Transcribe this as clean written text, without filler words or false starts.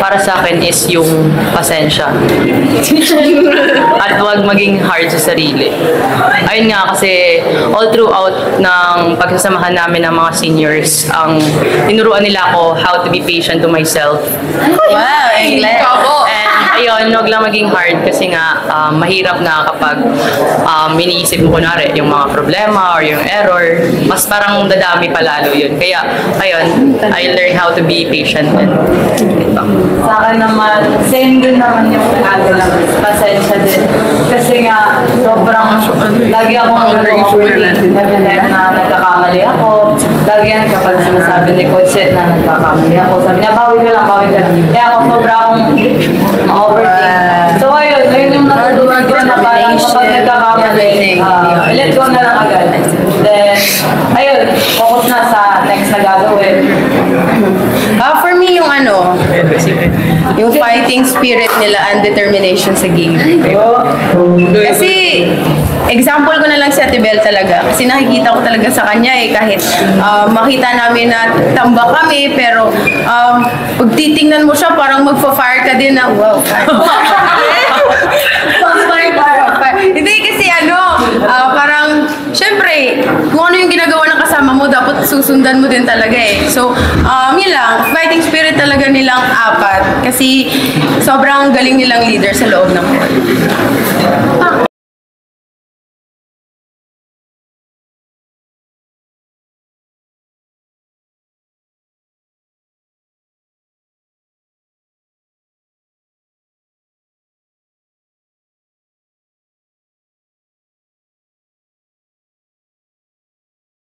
para sa akin is yung pasensya. At huwag maging hard sa sarili. Ayun nga kasi all throughout ng pagsasamahan namin ng mga seniors, ang tinuruan nila ako how to be patient to myself. Wow, English. And ayun, huwag lang maging hard kasi nga mahirap na kapag iniisip mo kunwari yung mga problema or yung error, mas parang dadami palalo yun. Kaya ayun, I learned how to be patient and Sa akin naman, same din naman yung pasensya din. Kasi nga, sobrang, lagi akong na nagkakamali ako. Lagi yan kapag sinasabi ni Coach Seth na nagkakamali ako. Sabi niya, bawi ka lang, bawi ka lang. Kaya ako sobrang ma-overthink. So ayun, yung natutunan ko na parang kapag nagkakamali, let go na lang agad. Then, ayun, focus na sa next na gagawin. For me, yung yung fighting spirit nila and determination sa game. Kasi, example ko na lang si Ate Bel talaga. Kasi nakikita ko talaga sa kanya kahit makita namin na tambak kami, pero pag titingnan mo siya, parang magpa-fire ka din na, wow, fire. Hindi kasi parang, syempre, kung ano yung ginagawa ng kasama mo, dapat susundan mo din talaga So, yun lang, fighting spirit talaga nilang apat. Kasi sobrang galing nilang leader sa loob ng court.